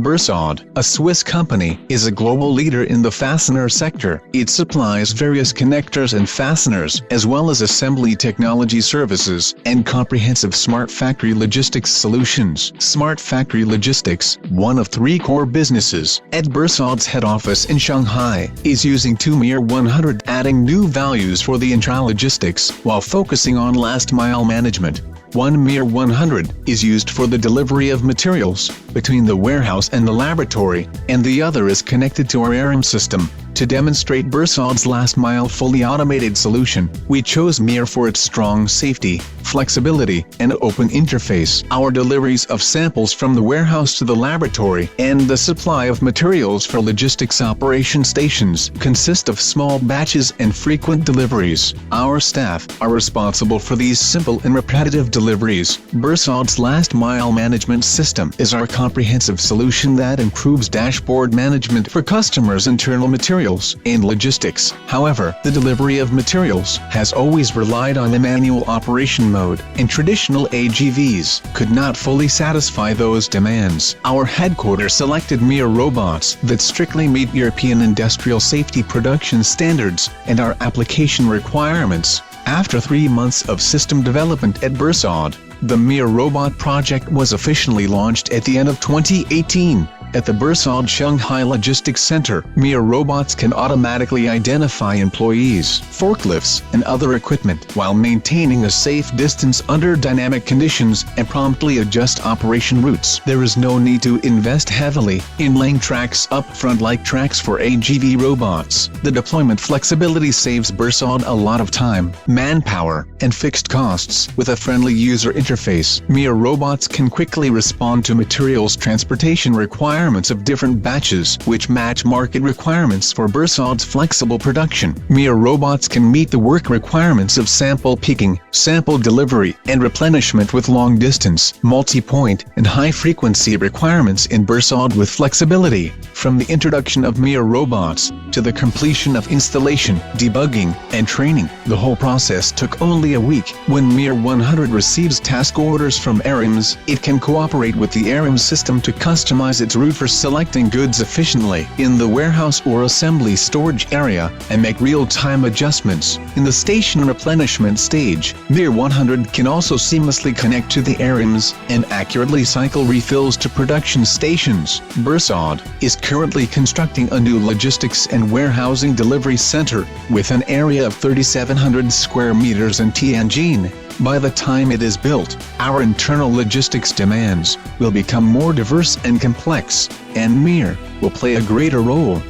Bossard, a Swiss company, is a global leader in the fastener sector. It supplies various connectors and fasteners, as well as assembly technology services, and comprehensive smart factory logistics solutions. Smart factory logistics, one of 3 core businesses at Bossard's head office in Shanghai, is using 2 MiR 100, adding new values for the intralogistics, while focusing on last-mile management. One MiR 100 is used for the delivery of materials between the warehouse and the laboratory, and the other is connected to our RM system. To demonstrate Bossard's last-mile fully automated solution, we chose MiR for its strong safety, flexibility, and open interface. Our deliveries of samples from the warehouse to the laboratory and the supply of materials for logistics operation stations consist of small batches and frequent deliveries. Our staff are responsible for these simple and repetitive deliveries. Bossard's last-mile management system is our comprehensive solution that improves dashboard management for customers' internal materials and logistics. However, the delivery of materials has always relied on a manual operation mode, and traditional AGVs could not fully satisfy those demands. Our headquarters selected MiR robots that strictly meet European industrial safety production standards and our application requirements. After 3 months of system development at Bossard, the MiR robot project was officially launched at the end of 2018. At the Bossard Shanghai Logistics Center, MiR robots can automatically identify employees, forklifts, and other equipment while maintaining a safe distance under dynamic conditions and promptly adjust operation routes. There is no need to invest heavily in laying tracks up front like tracks for AGV robots. The deployment flexibility saves Bossard a lot of time, manpower, and fixed costs. With a friendly user interface, MiR robots can quickly respond to materials transportation requirements of different batches, which match market requirements for Bossard's flexible production. MiR robots can meet the work requirements of sample picking, sample delivery, and replenishment with long-distance, multi-point, and high-frequency requirements in Bossard with flexibility. From the introduction of MiR robots to the completion of installation, debugging, and training, the whole process took only a week. When MiR 100 receives task orders from RMs, it can cooperate with the RM system to customize its route for selecting goods efficiently in the warehouse or assembly storage area and make real-time adjustments. In the station replenishment stage, MiR 100 can also seamlessly connect to the RMs and accurately cycle refills to production stations. Bossard is currently constructing a new logistics and warehousing delivery center with an area of 3,700 square meters in Tianjin. By the time it is built, our internal logistics demands will become more diverse and complex, and MiR will play a greater role.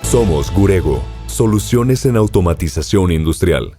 Somos Gurego, soluciones en automatización industrial.